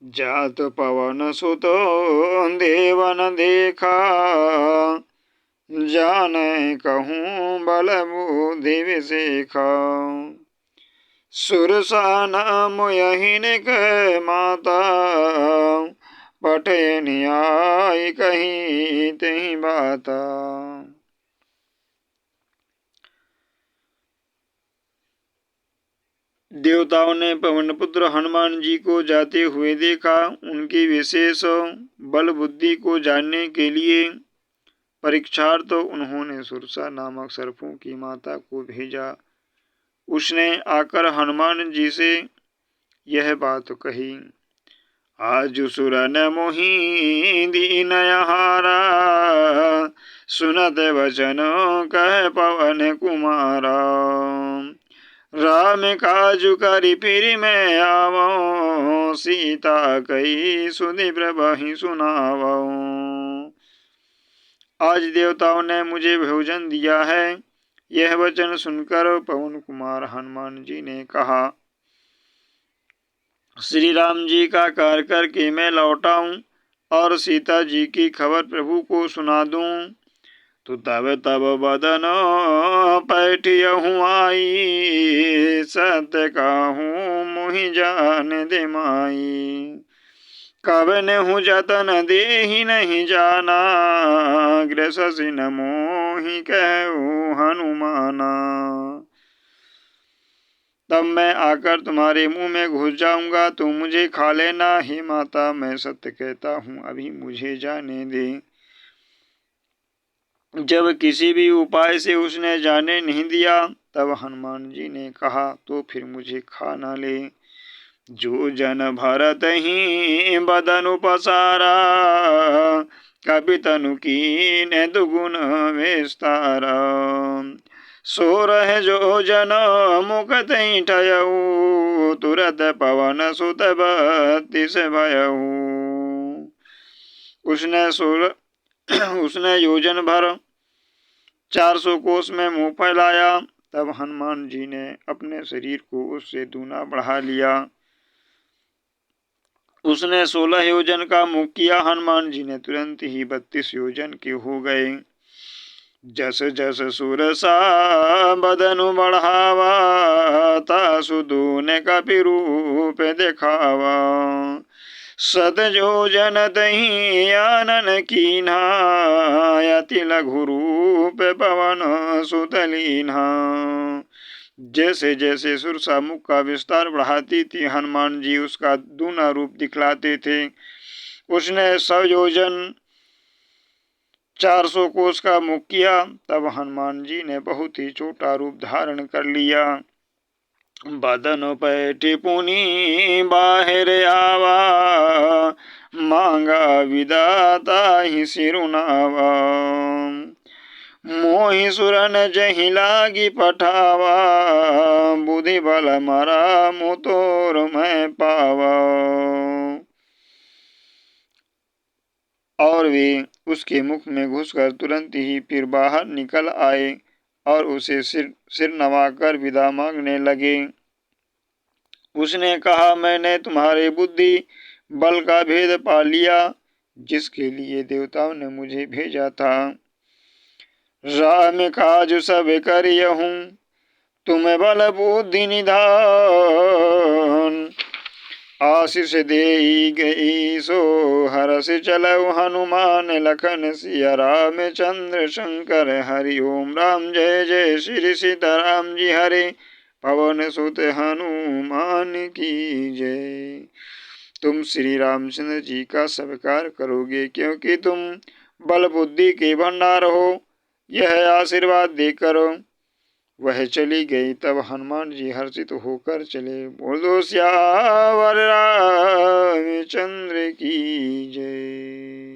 जात पवन सुतो देवन देखा, जाने कहूँ बल बुद्धि विसेखा। सुरसा नाम यहीन कह माता, पटे न्याय कहीं तही बाता। देवताओं ने पवनपुत्र हनुमान जी को जाते हुए देखा। उनकी विशेष बल बुद्धि को जानने के लिए परीक्षार्थ तो उन्होंने सुरसा नामक सर्पों की माता को भेजा। उसने आकर हनुमान जी से यह बात कही, आज सुरन मोहि दीन हारा, सुनत वचन कह पवन कुमारा। राम काजु करि फिर मैं आवो, सीता कही सुधि प्रभहि सुनावो। आज देवताओं ने मुझे भोजन दिया है। यह वचन सुनकर पवन कुमार हनुमान जी ने कहा, श्री राम जी का कार्य करके मैं लौटाऊं और सीता जी की खबर प्रभु को सुना दूं। तो तब तब बदन पैठियहु आई, सत्य कहूँ मुहि जान दे माई। कब नेहु जतन देहि नहीं जाना, ग्रससि न मोहि कहु हनुमाना। तब मैं आकर तुम्हारे मुंह में घुस जाऊंगा, तो मुझे खा लेना। हे माता, मैं सत्य कहता हूँ, अभी मुझे जाने दे। जब किसी भी उपाय से उसने जाने नहीं दिया, तब हनुमान जी ने कहा, तो फिर मुझे खा न ले। जो जन भरत ही बदनु पसारा, कपि तनु कीन दुगुन विस्तारा। सो रहे जो जन मुख तई ठयऊ, तुरत पवन सुत बत्तीस भयऊ। उसने योजन भर 400 कोस में मुंह फैलाया। तब हनुमान जी ने अपने शरीर को उससे दूना बढ़ा लिया। उसने 16 योजन का मुख किया। हनुमान जी ने तुरंत ही 32 योजन के हो गए। जस जस सुरसा बदनु बढ़ावा, तासु दूने कपि रूप दिखावा। सत योजन तही आनन कीन्हा, अति लघु रूप पवन सुत लीन्हा। जैसे जैसे सुरसा मुख का विस्तार बढ़ाती थी, हनुमान जी उसका दूना रूप दिखलाते थे। उसने 100 योजन 400 कोस का मुख किया। तब हनुमान जी ने बहुत ही छोटा रूप धारण कर लिया। बदन पैठि पुनि बाहिर आवा, मांगा विदाता ही सिरुनावा। मोहि सुरन जहि लागी पठावा, बुद्धि बल मरा मुतोर मैं पावा। और वे उसके मुख में घुसकर तुरंत ही फिर बाहर निकल आए और उसे सिर नवाकर विदा मांगने लगे। उसने कहा, मैंने तुम्हारे बुद्धि बल का भेद पा लिया, जिसके लिए देवताओं ने मुझे भेजा था। राम काज सब करियहूँ, तुम बल बुद्धि निधान। आशीष देई गई सो हरष चलऊ, हनुमान लखन सिया राम चंद्र शंकर हरि ओम। राम जय जय श्री सीताराम जी हरे, पवन सुत हनुमान की जय। तुम श्री रामचंद्र जी का सत्कार करोगे, क्योंकि तुम बल बुद्धि के भंडार हो। यह आशीर्वाद देकर वह चली गई। तब हनुमान जी हर्षित होकर चले। बोलो सियावर रामचंद्र की जय।